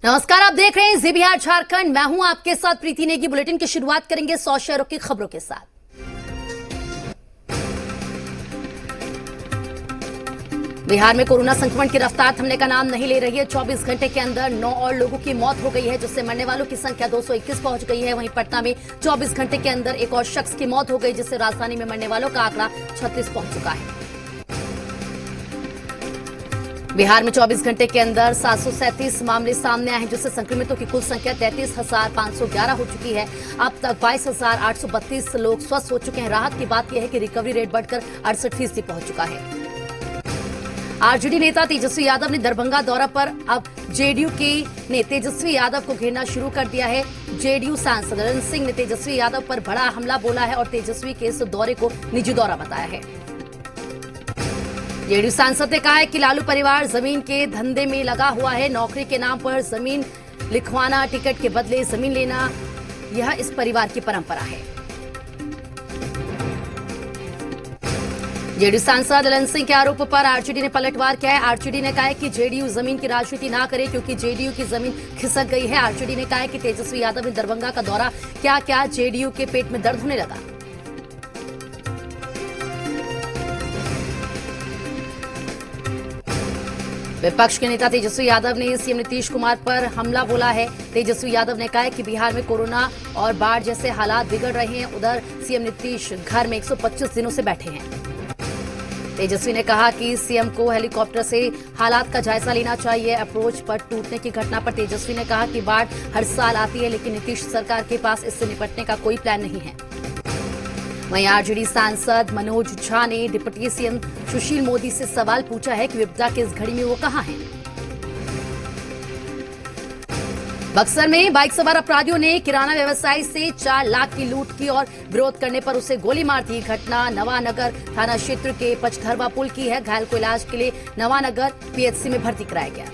नमस्कार, आप देख रहे हैं जी बिहार झारखंड। मैं हूं आपके साथ प्रीति नेगी। बुलेटिन की शुरुआत करेंगे 100 शहरों की खबरों के साथ। बिहार में कोरोना संक्रमण की रफ्तार थमने का नाम नहीं ले रही है। 24 घंटे के अंदर 9 और लोगों की मौत हो गई है, जिससे मरने वालों की संख्या 221 पहुंच गई है। वहीं पटना में 24 घंटे के अंदर एक और शख्स की मौत हो गई, जिससे राजधानी में मरने वालों का आंकड़ा 36 पहुंच चुका है। बिहार में 24 घंटे के अंदर 737 मामले सामने आए हैं, जिससे संक्रमितों की कुल संख्या 33,511 हो चुकी है। अब तक 22,832 लोग स्वस्थ हो चुके हैं। राहत की बात यह है कि रिकवरी रेट बढ़कर 68% पहुंच चुका है। आरजेडी नेता तेजस्वी यादव ने दरभंगा दौरा पर अब जेडीयू ने तेजस्वी यादव को घेरना शुरू कर दिया है। जेडीयू सांसद ललन सिंह ने तेजस्वी यादव पर बड़ा हमला बोला है और तेजस्वी के इस दौरे को निजी दौरा बताया है। जेडीयू सांसद ने कहा है कि लालू परिवार जमीन के धंधे में लगा हुआ है। नौकरी के नाम पर जमीन लिखवाना, टिकट के बदले जमीन लेना, यह इस परिवार की परंपरा है। जेडीयू सांसद ललन सिंह के आरोप पर आरजेडी ने पलटवार किया है। आरजेडी ने कहा है कि जेडीयू जमीन की राजनीति ना करे, क्योंकि जेडीयू की जमीन खिसक गई है। आरजेडी ने कहा है कि तेजस्वी यादव ने दरभंगा का दौरा क्या जेडीयू के पेट में दर्द होने लगा। विपक्ष के नेता तेजस्वी यादव ने सीएम नीतीश कुमार पर हमला बोला है। तेजस्वी यादव ने कहा है कि बिहार में कोरोना और बाढ़ जैसे हालात बिगड़ रहे हैं। उधर सीएम नीतीश घर में 125 दिनों से बैठे हैं। तेजस्वी ने कहा कि सीएम को हेलीकॉप्टर से हालात का जायजा लेना चाहिए। अप्रोच पर टूटने की घटना पर तेजस्वी ने कहा कि बाढ़ हर साल आती है, लेकिन नीतीश सरकार के पास इससे निपटने का कोई प्लान नहीं है। वहीं आरजेडी सांसद मनोज झा ने डिप्टी सीएम सुशील मोदी से सवाल पूछा है कि विपदा की इस घड़ी में वो कहां हैं। बक्सर में बाइक सवार अपराधियों ने किराना व्यवसायी से 4 लाख की लूट की और विरोध करने पर उसे गोली मार दी। घटना नवानगर थाना क्षेत्र के पचधरवा पुल की है। घायल को इलाज के लिए नवानगर पीएचसी में भर्ती कराया गया।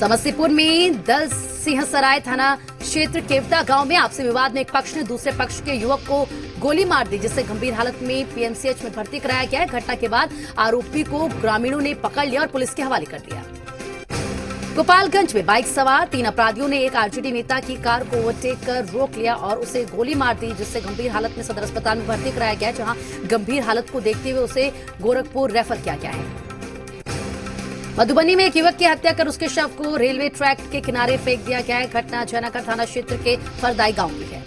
समस्तीपुर में दल सिंहसराय थाना क्षेत्र केवटा गांव में आपसी विवाद में एक पक्ष ने दूसरे पक्ष के युवक को गोली मार दी, जिससे गंभीर हालत में पीएमसीएच में भर्ती कराया गया है। घटना के बाद आरोपी को ग्रामीणों ने पकड़ लिया और पुलिस के हवाले कर दिया। गोपालगंज में बाइक सवार 3 अपराधियों ने एक आरजेडी नेता की कार को ओवरटेक कर रोक लिया और उसे गोली मार दी, जिससे गंभीर हालत में सदर अस्पताल में भर्ती कराया गया, जहां गंभीर हालत को देखते हुए उसे गोरखपुर रेफर किया गया है। मधुबनी में एक युवक की हत्या कर उसके शव को रेलवे ट्रैक के किनारे फेंक दिया गया है। घटना जयनगर थाना क्षेत्र के फरदाई गांव की है।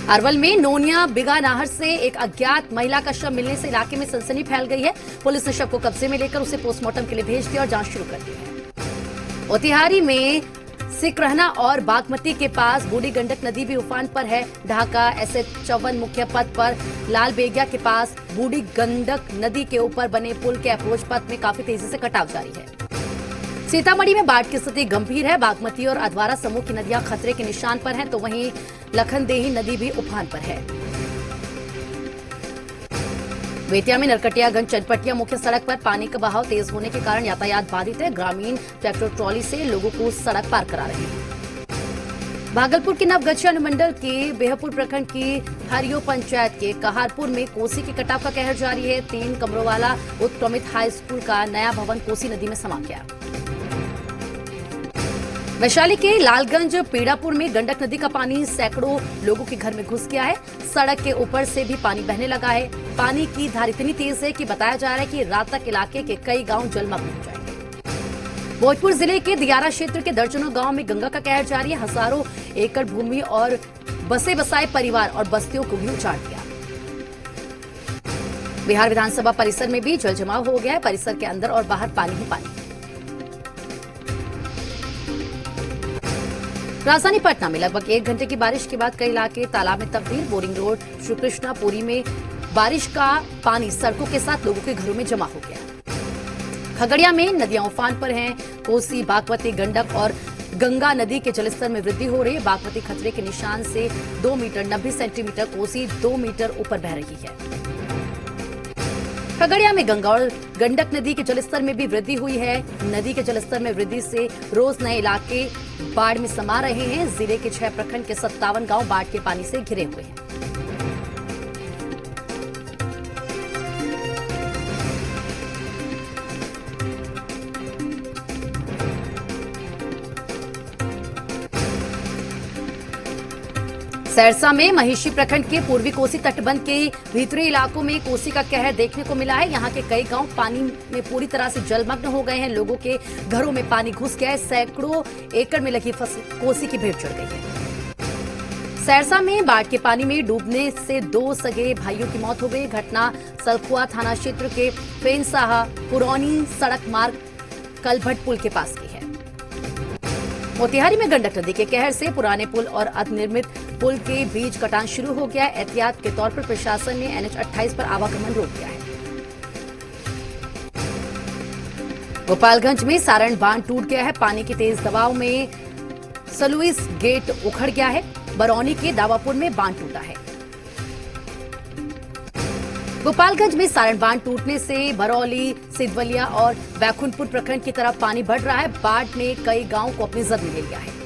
अरवल में नोनिया बिगा नहर से एक अज्ञात महिला का शव मिलने से इलाके में सनसनी फैल गई है। पुलिस ने शव को कब्जे में लेकर उसे पोस्टमार्टम के लिए भेज दिया और जांच शुरू कर दी है। मोतिहारी में सिकरहना और बागमती के पास बूढ़ी गंडक नदी भी उफान पर है। ढाका एसएच 54 मुख्य पथ पर लाल बेगिया के पास बूढ़ी गंडक नदी के ऊपर बने पुल के अप्रोच पथ में काफी तेजी से कटाव जारी है। सीतामढ़ी में बाढ़ की स्थिति गंभीर है। बागमती और अधवारा समूह की नदियां खतरे के निशान पर हैं, तो वहीं लखनदेही नदी भी उफान पर है। बेतिया में नरकटियागंज चनपटिया मुख्य सड़क पर पानी का बहाव तेज होने के कारण यातायात बाधित है। ग्रामीण ट्रैक्टर ट्रॉली से लोगों को सड़क पार करा रहे हैं। भागलपुर के नवगछिया अनुमंडल के बेहपुर प्रखंड की हरियो पंचायत के कहारपुर में कोसी के कटाव का कहर जारी है। 3 कमरों वाला उत्क्रमित हाई स्कूल का नया भवन कोसी नदी में समा गया। वैशाली के लालगंज पीड़ापुर में गंडक नदी का पानी सैकड़ों लोगों के घर में घुस गया है। सड़क के ऊपर से भी पानी बहने लगा है। पानी की धार इतनी तेज है कि बताया जा रहा है कि रात तक इलाके के कई गांव जलमग्न हो जाएंगे। भोजपुर जिले के दियारा क्षेत्र के दर्जनों गांव में गंगा का कहर जारी है। हजारों एकड़ भूमि और बसे बसाए परिवार और बस्तियों को भी उजाड़ दिया। बिहार विधानसभा परिसर में भी जल जमाव हो गया है। परिसर के अंदर और बाहर पानी ही पानी। राजधानी पटना में लगभग 1 घंटे की बारिश के बाद कई इलाके तालाब में तब्दील। बोरिंग रोड श्री कृष्णापुरी में बारिश का पानी सड़कों के साथ लोगों के घरों में जमा हो गया। खगड़िया में नदियां उफान पर हैं। कोसी, बागमती, गंडक और गंगा नदी के जलस्तर में वृद्धि हो रही है। बागमती खतरे के निशान से 2 मीटर 90 सेंटीमीटर, कोसी 2 मीटर ऊपर बह रही है। खगड़िया में गंगा और गंडक नदी के जलस्तर में भी वृद्धि हुई है। नदी के जलस्तर में वृद्धि से रोज नए इलाके बाढ़ में समा रहे हैं। जिले के 6 प्रखंड के 57 गांव बाढ़ के पानी से घिरे हुए हैं। सहरसा में महिषी प्रखंड के पूर्वी कोसी तटबंध के भीतरी इलाकों में कोसी का कहर देखने को मिला है। यहाँ के कई गांव पानी में पूरी तरह से जलमग्न हो गए हैं। लोगों के घरों में पानी घुस गया है। सैकड़ों एकड़ में लगी फसल कोसी की भेंट चढ़ गई है। सहरसा में बाढ़ के पानी में डूबने से 2 सगे भाइयों की मौत हो गई। घटना सलखुआ थाना क्षेत्र के फेनसाहा पुरौनी सड़क मार्ग कलभट पुल के पास की है। मोतिहारी में गंडक नदी के कहर से पुराने पुल और अतिनिर्मित पुल के बीच कटान शुरू हो गया है। एहतियात के तौर पर प्रशासन ने NH 28 पर आवागमन रोक दिया है। गोपालगंज में सारण बांध टूट गया है। पानी की तेज दबाव में सलुइस गेट उखड़ गया है। बरौनी के दावापुर में बांध टूटा है। गोपालगंज में सारण बांध टूटने से बरौली, सिद्धवलिया और बैकुंठपुर प्रखंड की तरफ पानी बढ़ रहा है। बाढ़ ने कई गांवों को अपनी जद में ले लिया है।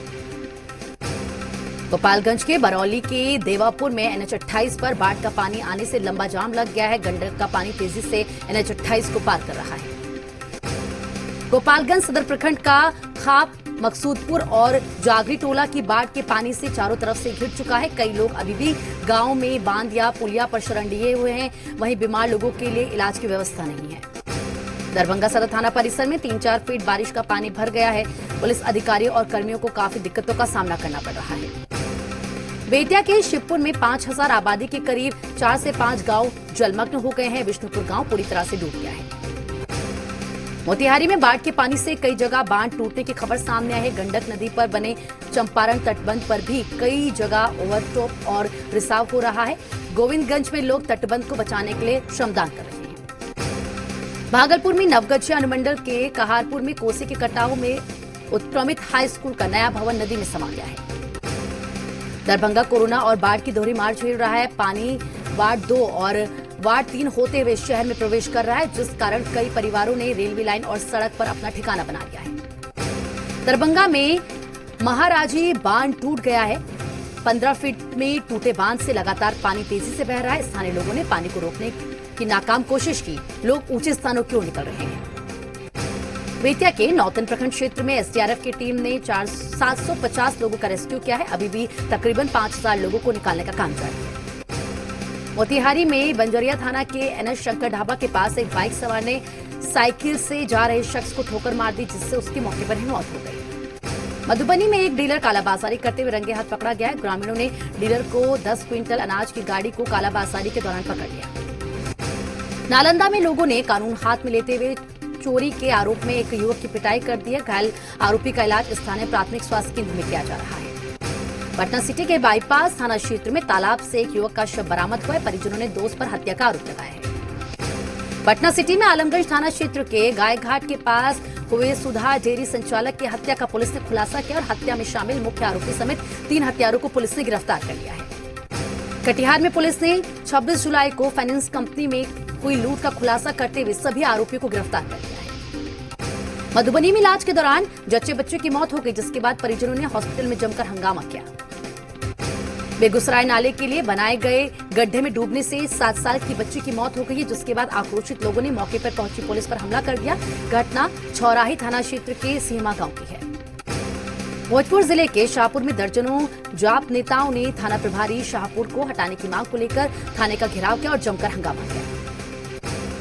गोपालगंज के बरौली के देवापुर में NH 28 पर बाढ़ का पानी आने से लंबा जाम लग गया है। गंडक का पानी तेजी से NH 28 को पार कर रहा है। गोपालगंज सदर प्रखंड का खाप, मकसूदपुर और जागरी टोला की बाढ़ के पानी से चारों तरफ से घिर चुका है। कई लोग अभी भी गांव में बांध या पुलिया पर शरण लिए हुए हैं। वहीं बीमार लोगों के लिए इलाज की व्यवस्था नहीं है। दरभंगा सदर थाना परिसर में 3-4 फीट बारिश का पानी भर गया है। पुलिस अधिकारियों और कर्मियों को काफी दिक्कतों का सामना करना पड़ रहा है। बेतिया के शिवपुर में 5000 आबादी के करीब 4 से 5 गांव जलमग्न हो गए हैं। विष्णुपुर गांव पूरी तरह से डूब गया है। मोतिहारी में बाढ़ के पानी से कई जगह बांध टूटने की खबर सामने आई है। गंडक नदी पर बने चंपारण तटबंध पर भी कई जगह ओवरटॉप और रिसाव हो रहा है। गोविंदगंज में लोग तटबंध को बचाने के लिए श्रमदान कर रहे हैं। भागलपुर में नवगछिया अनुमंडल के कहारपुर में कोसी के कटाव में उत्क्रमित हाई स्कूल का नया भवन नदी में समा गया है। दरभंगा कोरोना और बाढ़ की दोहरी मार झेल रहा है। पानी वार्ड 2 और वार्ड 3 होते हुए शहर में प्रवेश कर रहा है, जिस कारण कई परिवारों ने रेलवे लाइन और सड़क पर अपना ठिकाना बना लिया है। दरभंगा में महाराजी बांध टूट गया है। 15 फीट में टूटे बांध से लगातार पानी तेजी से बह रहा है। स्थानीय लोगों ने पानी को रोकने की नाकाम कोशिश की। लोग ऊंचे स्थानों की ओर निकल रहे हैं। बेतिया के नौतन प्रखंड क्षेत्र में SDRF की टीम ने 750 लोगों का रेस्क्यू किया है। अभी भी तकरीबन 5000 लोगों को निकालने का काम जारी है। मोतिहारी में बंजरिया थाना के NS शंकर ढाबा के पास एक बाइक सवार ने साइकिल से जा रहे शख्स को ठोकर मार दी, जिससे उसकी मौके पर ही मौत हो गई। मधुबनी में एक डीलर कालाबाजारी करते हुए रंगे हाथ पकड़ा गया है। ग्रामीणों ने डीलर को 10 क्विंटल अनाज की गाड़ी को कालाबाजारी के दौरान पकड़ लिया। नालंदा में लोगों ने कानून हाथ में लेते हुए चोरी के आरोप में एक युवक की पिटाई कर दी है। घायल आरोपी का इलाज स्थानीय प्राथमिक स्वास्थ्य केंद्र में किया जा रहा है। पटना सिटी के बाईपास थाना क्षेत्र में तालाब से एक युवक का शव बरामद हुआ है। परिजनों ने दोस्त पर हत्या का आरोप लगाया है। पटना सिटी में आलमगंज थाना क्षेत्र के गायघाट के पास हुए सुधा डेयरी संचालक की हत्या का पुलिस ने खुलासा किया और हत्या में शामिल मुख्य आरोपी समेत 3 हत्यारों को पुलिस ने गिरफ्तार कर लिया है। कटिहार में पुलिस ने 26 जुलाई को फाइनेंस कंपनी में हुई लूट का खुलासा करते हुए सभी आरोपियों को गिरफ्तार कर लिया है। मधुबनी में इलाज के दौरान जच्चे बच्चे की मौत हो गई, जिसके बाद परिजनों ने हॉस्पिटल में जमकर हंगामा किया। बेगूसराय नाले के लिए बनाए गए गड्ढे में डूबने से 7 साल की बच्ची की मौत हो गई है, जिसके बाद आक्रोशित लोगों ने मौके पर पहुंची पुलिस पर हमला कर दिया। घटना छौराही थाना क्षेत्र के सीमा गांव की है। भोजपुर जिले के शाहपुर में दर्जनों जाप नेताओं ने थाना प्रभारी शाहपुर को हटाने की मांग को लेकर थाने का घेराव किया और जमकर हंगामा किया।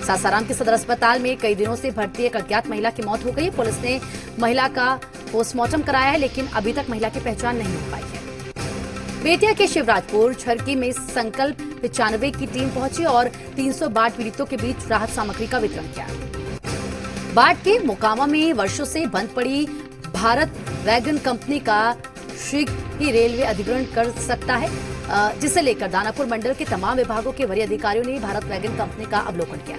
सासाराम के सदर अस्पताल में कई दिनों से भर्ती एक अज्ञात महिला की मौत हो गई। पुलिस ने महिला का पोस्टमार्टम कराया है, लेकिन अभी तक महिला की पहचान नहीं हो पाई है। बेतिया के शिवराजपुर छरकी में संकल्प 95 की टीम पहुंची और 300 बाढ़ पीड़ितों के बीच राहत सामग्री का वितरण किया। बाढ़ के मोकामा में वर्षों से बंद पड़ी भारत वैगन कंपनी का शीघ्र ही रेलवे अधिग्रहण कर सकता है, जिसे लेकर दानापुर मंडल के तमाम विभागों के वरीय अधिकारियों ने भारत वैगन कंपनी का अवलोकन किया।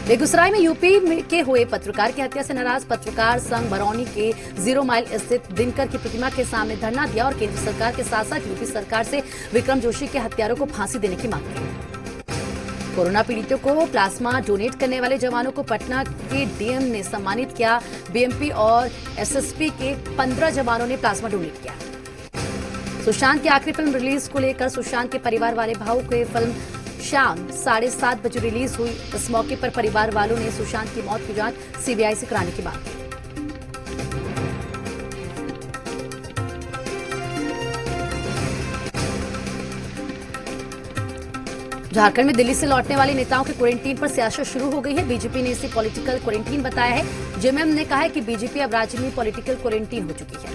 बेगूसराय में यूपी के हुए पत्रकार की हत्या से नाराज पत्रकार संघ बरौनी के 0 माइल स्थित दिनकर की प्रतिमा के सामने धरना दिया और केंद्र सरकार के साथ साथ यूपी सरकार से विक्रम जोशी के हत्यारों को फांसी देने की मांग की। कोरोना पीड़ितों को प्लाज्मा डोनेट करने वाले जवानों को पटना के डीएम ने सम्मानित किया। बीएमपी और एसएसपी के 15 जवानों ने प्लाज्मा डोनेट किया। सुशांत की आखिरी फिल्म रिलीज को लेकर सुशांत के परिवार वाले भावुक हुए। फिल्म शाम 7:30 बजे रिलीज हुई। इस मौके पर परिवार वालों ने सुशांत की मौत की जांच सीबीआई से कराने की मांग की। झारखंड में दिल्ली से लौटने वाले नेताओं के क्वारंटीन पर सियासत शुरू हो गई है। बीजेपी ने इसे पॉलिटिकल क्वारंटीन बताया है। जेएमएम ने कहा है कि बीजेपी अब राज्य में पॉलिटिकल क्वारंटीन हो चुकी है।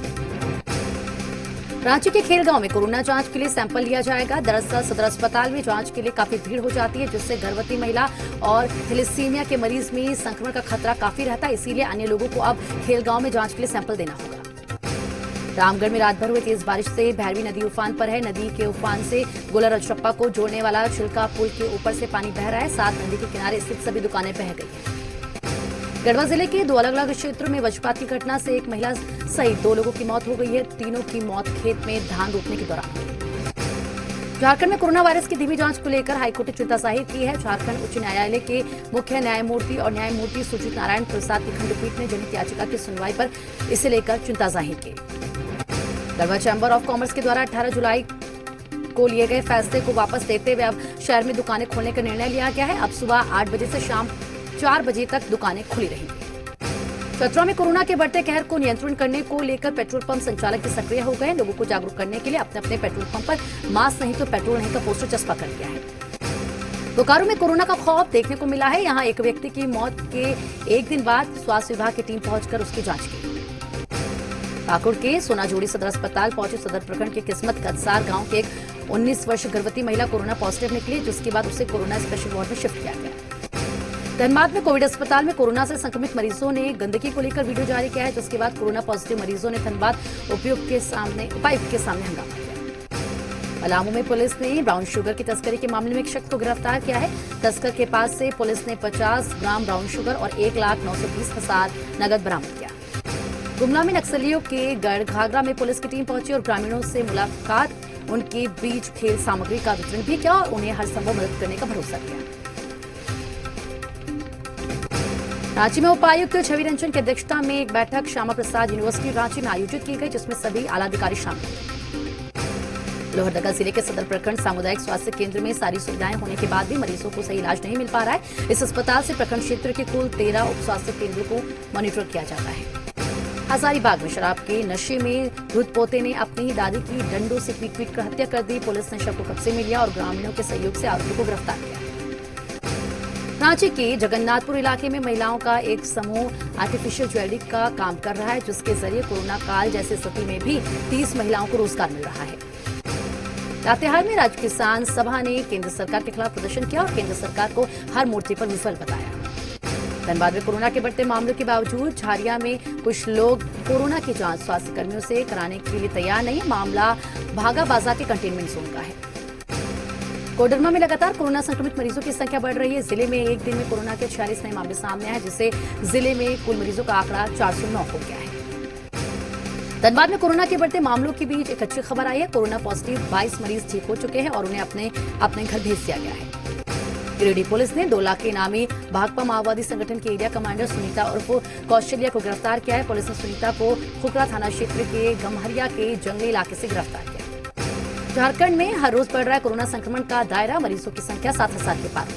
रांची के खेलगांव में कोरोना जांच के लिए सैंपल लिया जाएगा। दरअसल सदर अस्पताल में जांच के लिए काफी भीड़ हो जाती है, जिससे गर्भवती महिला और थैलेसीमिया के मरीज में संक्रमण का खतरा काफी रहता है। इसीलिए अन्य लोगों को अब खेलगांव में जांच के लिए सैंपल देना होगा। रामगढ़ में रात भर हुई तेज बारिश से भैरवी नदी उफान पर है। नदी के उफान से गोला रजरप्पा को जोड़ने वाला छिलका पुल के ऊपर से पानी बह रहा है। साथ नदी के किनारे स्थित सभी दुकानें बह गई हैं। गढ़वा जिले के दो अलग अलग क्षेत्रों में वज्रपात की घटना से एक महिला सहित 2 लोगों की मौत हो गई है। तीनों की मौत खेत में धान रोपने के दौरान हुई। झारखंड में कोरोना वायरस की धीमी जांच को लेकर हाईकोर्ट ने चिंता जाहिर की है। झारखंड उच्च न्यायालय के मुख्य न्यायमूर्ति और न्यायमूर्ति सुजीत नारायण प्रसाद की खंडपीठ ने जनहित याचिका की सुनवाई पर इसे लेकर चिंता जाहिर की। गढ़वा चैंबर ऑफ कॉमर्स के द्वारा 18 जुलाई को लिए गए फैसले को वापस लेते हुए अब शहर में दुकानें खोलने का निर्णय लिया गया है। अब सुबह 8 बजे से शाम 4 बजे तक दुकानें खुली रहेंगी। चतरा में कोरोना के बढ़ते कहर को नियंत्रण करने को लेकर पेट्रोल पंप संचालक भी सक्रिय हो गए। लोगों को जागरूक करने के लिए अपने अपने पेट्रोल पंप पर मास्क नहीं तो पेट्रोल नहीं का पोस्टर चस्पा कर दिया है। बोकारो में कोरोना का खौफ देखने को मिला है। यहाँ एक व्यक्ति की मौत के एक दिन बाद स्वास्थ्य विभाग की टीम पहुंचकर उसकी जांच की। पाकुड़ के सोनाजोड़ी सदर अस्पताल पहुंचे सदर प्रखंड के किस्मत कदसार गांव के एक 19 वर्ष गर्भवती महिला कोरोना पॉजिटिव निकली, जिसके बाद उसे कोरोना स्पेशल वार्ड में शिफ्ट किया गया। धनबाद में कोविड अस्पताल में कोरोना से संक्रमित मरीजों ने गंदगी को लेकर वीडियो जारी किया है, जिसके बाद कोरोना पॉजिटिव मरीजों ने धनबाद उपायुक्त के सामने हंगामा किया। पलामू में पुलिस ने ब्राउन शुगर की तस्करी के मामले में एक शख्स को गिरफ्तार किया है। तस्कर के पास से पुलिस ने 50 ग्राम ब्राउन शुगर और 1,920,000 नगद बरामद किया। गुमला में नक्सलियों के गढ़ घाघरा में पुलिस की टीम पहुंची और ग्रामीणों से मुलाकात, उनके बीच खेल सामग्री का वितरण भी किया और उन्हें हर संभव मदद करने का भरोसा किया। रांची में उपायुक्त छवि रंजन की अध्यक्षता में एक बैठक श्यामा प्रसाद यूनिवर्सिटी रांची में आयोजित की गई, जिसमें सभी आलाधिकारी शामिल हुए। लोहरदगा जिले के सदर प्रखंड सामुदायिक स्वास्थ्य केंद्र में सारी सुविधाएं होने के बाद भी मरीजों को सही इलाज नहीं मिल पा रहा है। इस अस्पताल से प्रखंड क्षेत्र के कुल 13 उप स्वास्थ्य केंद्रों को मॉनिटर किया जाता है। हजारीबाग में शराब के नशे में दूध पोते ने अपनी ही दादी की डंडों से पीट कर हत्या कर दी। पुलिस ने शव को कब्जे में लिया और ग्रामीणों के सहयोग से आरोपी को गिरफ्तार किया। रांची के जगन्नाथपुर इलाके में महिलाओं का एक समूह आर्टिफिशियल ज्वेलरी का काम कर रहा है, जिसके जरिए कोरोना काल जैसी स्थिति में भी 30 महिलाओं को रोजगार मिल रहा है। लातेहार में राज्य किसान सभा ने केंद्र सरकार के खिलाफ प्रदर्शन किया और केंद्र सरकार को हर मोर्चे पर विफल बताया। धनबाद में कोरोना के बढ़ते मामलों के बावजूद झारिया में कुछ लोग कोरोना की जांच स्वास्थ्य कर्मियों से कराने के लिए तैयार नहीं। मामला भागा बाजार के कंटेनमेंट जोन का है। कोडरमा में लगातार कोरोना संक्रमित मरीजों की संख्या बढ़ रही है। जिले में एक दिन में कोरोना के 46 नए मामले सामने आए, जिससे जिले में कुल मरीजों का आंकड़ा 409 हो गया है। धनबाद में कोरोना के बढ़ते मामलों के बीच एक अच्छी खबर आई है। कोरोना पॉजिटिव 22 मरीज ठीक हो चुके हैं और उन्हें अपने घर भेज दिया गया है। गिरिडीह पुलिस ने 2 लाख के इनामी भाकपा माओवादी संगठन के एरिया कमांडर सुनीता उर्फ कौशल्या को गिरफ्तार किया है। पुलिस ने सुनीता को खुकरा थाना क्षेत्र के गम्हरिया के जंगली इलाके से गिरफ्तार किया। झारखंड में हर रोज बढ़ रहा है कोरोना संक्रमण का दायरा, मरीजों की संख्या 7,000 के पार।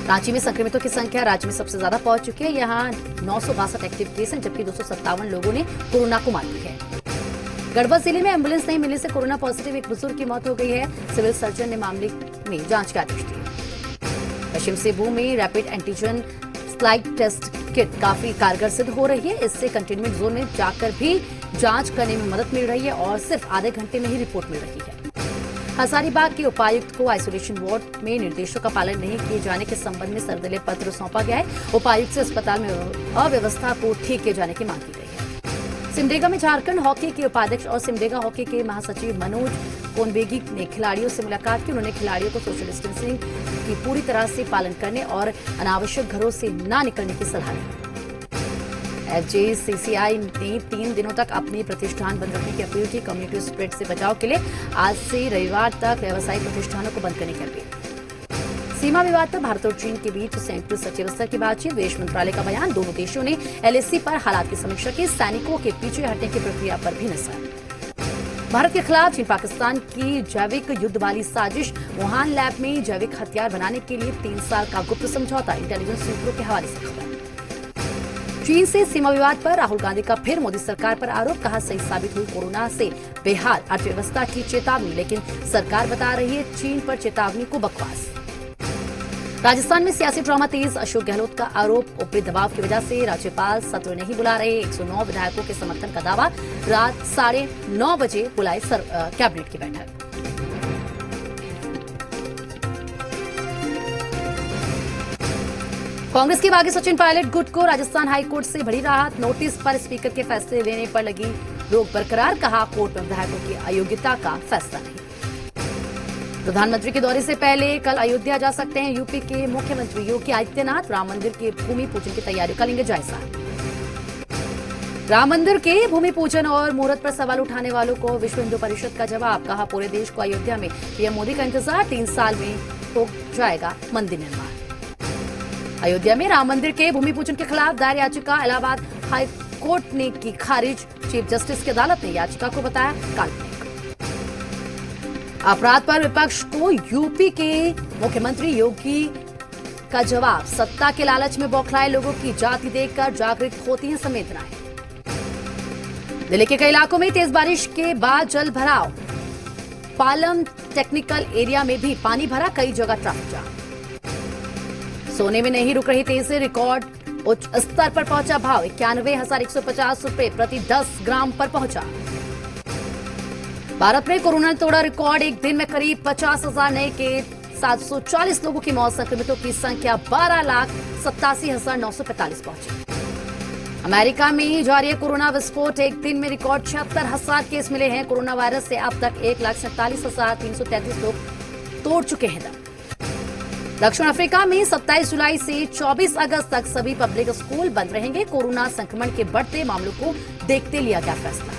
रांची में संक्रमितों की संख्या राज्य में सबसे ज्यादा पहुंच चुकी है। यहाँ 962 एक्टिव केस हैं, जबकि 257 लोगों ने कोरोना को मात दी है। गढ़वा जिले में एम्बुलेंस नहीं मिलने से कोरोना पॉजिटिव एक बुजुर्ग की मौत हो गई है। सिविल सर्जन ने मामले में जांच के आदेश दिए। पश्चिम सिंहभूम में rapid antigen slide test kit काफी कारगर सिद्ध हो रही है। इससे कंटेनमेंट जोन में जाकर भी जांच करने में मदद मिल रही है और सिर्फ आधे घंटे में ही रिपोर्ट मिल रही है। हजारीबाग के उपायुक्त को आइसोलेशन वार्ड में निर्देशों का पालन नहीं किए जाने के संबंध में सर्वदलीय पत्र सौंपा गया है। उपायुक्त से अस्पताल में अव्यवस्था को ठीक किए जाने की मांग की गई है। सिमडेगा में झारखंड हॉकी के उपाध्यक्ष और सिमडेगा हॉकी के महासचिव मनोज कोनवेगी ने खिलाड़ियों से मुलाकात की। उन्होंने खिलाड़ियों को सोशल डिस्टेंसिंग की पूरी तरह से पालन करने और अनावश्यक घरों से न निकलने की सलाह दी। एफजेसीसीआई ने 3 दिनों तक अपने प्रतिष्ठान बंद रखने की अपील की। कम्युनिटी स्प्रेड से बचाव के लिए आज से रविवार तक व्यावसायिक प्रतिष्ठानों को बंद करने की अपील। सीमा विवाद पर भारत और चीन के बीच संयुक्त सचिव स्तर की बातचीत। विदेश मंत्रालय का बयान। दोनों देशों ने एलएसी पर हालात की समीक्षा की। सैनिकों के पीछे हटने की प्रक्रिया पर भी नजर। भारत के खिलाफ चीन पाकिस्तान की जैविक युद्ध वाली साजिश। वुहान लैब में जैविक हथियार बनाने के लिए 3 साल का गुप्त समझौता। इंटेलिजेंस सूत्रों के हवाले से खबर। चीन से सीमा विवाद पर राहुल गांधी का फिर मोदी सरकार पर आरोप, कहा सही साबित हुई कोरोना से बेहाल अर्थव्यवस्था की चेतावनी, लेकिन सरकार बता रही है चीन पर चेतावनी को बकवास। राजस्थान में सियासी ड्रामा तेज, अशोक गहलोत का आरोप, ऊपरी दबाव की वजह से राज्यपाल सत्र नहीं बुला रहे, 109 विधायकों के समर्थन का दावा, रात 9:30 बजे बुलाई कैबिनेट की बैठक। कांग्रेस के बागी सचिन पायलट गुट को राजस्थान हाईकोर्ट से बड़ी राहत, नोटिस पर स्पीकर के फैसले लेने पर लगी रोक बरकरार, कहा कोर्ट में विधायकों की अयोग्यता का फैसला नहीं। प्रधानमंत्री के दौरे से पहले कल अयोध्या जा सकते हैं यूपी के मुख्यमंत्री योगी आदित्यनाथ, राम मंदिर के भूमि पूजन की तैयारियों का लेंगे जायजा। राम मंदिर के भूमि पूजन और मुहूर्त पर सवाल उठाने वालों को विश्व हिंदू परिषद का जवाब, कहा पूरे देश को अयोध्या में पीएम मोदी का इंतजार, 3 साल में हो जाएगा मंदिर निर्माण। अयोध्या में राम मंदिर के भूमि पूजन के खिलाफ दायर याचिका इलाहाबाद हाई कोर्ट ने की खारिज, चीफ जस्टिस की अदालत ने याचिका को बताया काल्पनिक। अपराध पर विपक्ष को यूपी के मुख्यमंत्री योगी का जवाब, सत्ता के लालच में बौखलाए लोगों की जाति देखकर जागृत होती हैं संवेदनाएं। दिल्ली के कई इलाकों में तेज बारिश के बाद जल भराव, पालम टेक्निकल एरिया में भी पानी भरा, कई जगह ट्रैफिक जाम। सोने में नहीं रुक रही तेजी, रिकॉर्ड उच्च स्तर पर पहुंचा भाव, 91,150 रुपए प्रति 10 ग्राम पर पहुंचा। भारत में कोरोना ने तोड़ा रिकॉर्ड, एक दिन में करीब 50,000 नए केस, 740 लोगों की मौत, संक्रमितों की संख्या 12,87,945 पहुंची। अमेरिका में जारी है कोरोना विस्फोट, एक दिन में रिकॉर्ड 76,000 केस मिले हैं। कोरोना वायरस से अब तक 1,47,333 लोग तोड़ चुके हैं दम। दक्षिण अफ्रीका में 27 जुलाई से 24 अगस्त तक सभी पब्लिक स्कूल बंद रहेंगे। कोरोना संक्रमण के बढ़ते मामलों को देखते लिया गया फैसला।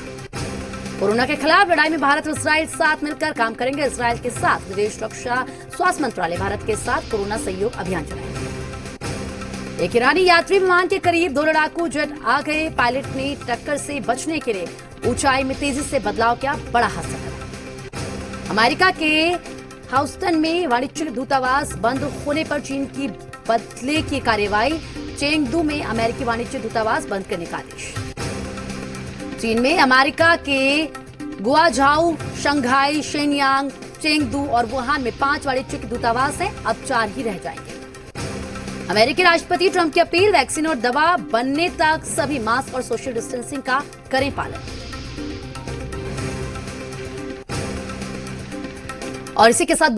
कोरोना के खिलाफ लड़ाई में भारत और इजराइल साथ मिलकर काम करेंगे। इजराइल के साथ विदेश रक्षा स्वास्थ्य मंत्रालय भारत के साथ कोरोना सहयोग अभियान चलाएंगे। एक ईरानी यात्री विमान के करीब 2 लड़ाकू जेट आ गए, पायलट ने टक्कर से बचने के लिए ऊंचाई में तेजी से बदलाव किया, बड़ा हादसा टला। अमेरिका के ह्यूस्टन में वाणिज्यिक दूतावास बंद होने पर चीन की बदले की कार्रवाई, चेंगडू में अमेरिकी वाणिज्यिक दूतावास बंद करने का आदेश। चीन में अमेरिका के गुआझाऊ, शंघाई, शेनयांग, चेंगडू और वुहान में 5 वाणिज्यिक दूतावास हैं, अब 4 ही रह जाएंगे। अमेरिकी राष्ट्रपति ट्रंप की अपील, वैक्सीन और दवा बनने तक सभी मास्क और सोशल डिस्टेंसिंग का करें पालन। और इसी के साथ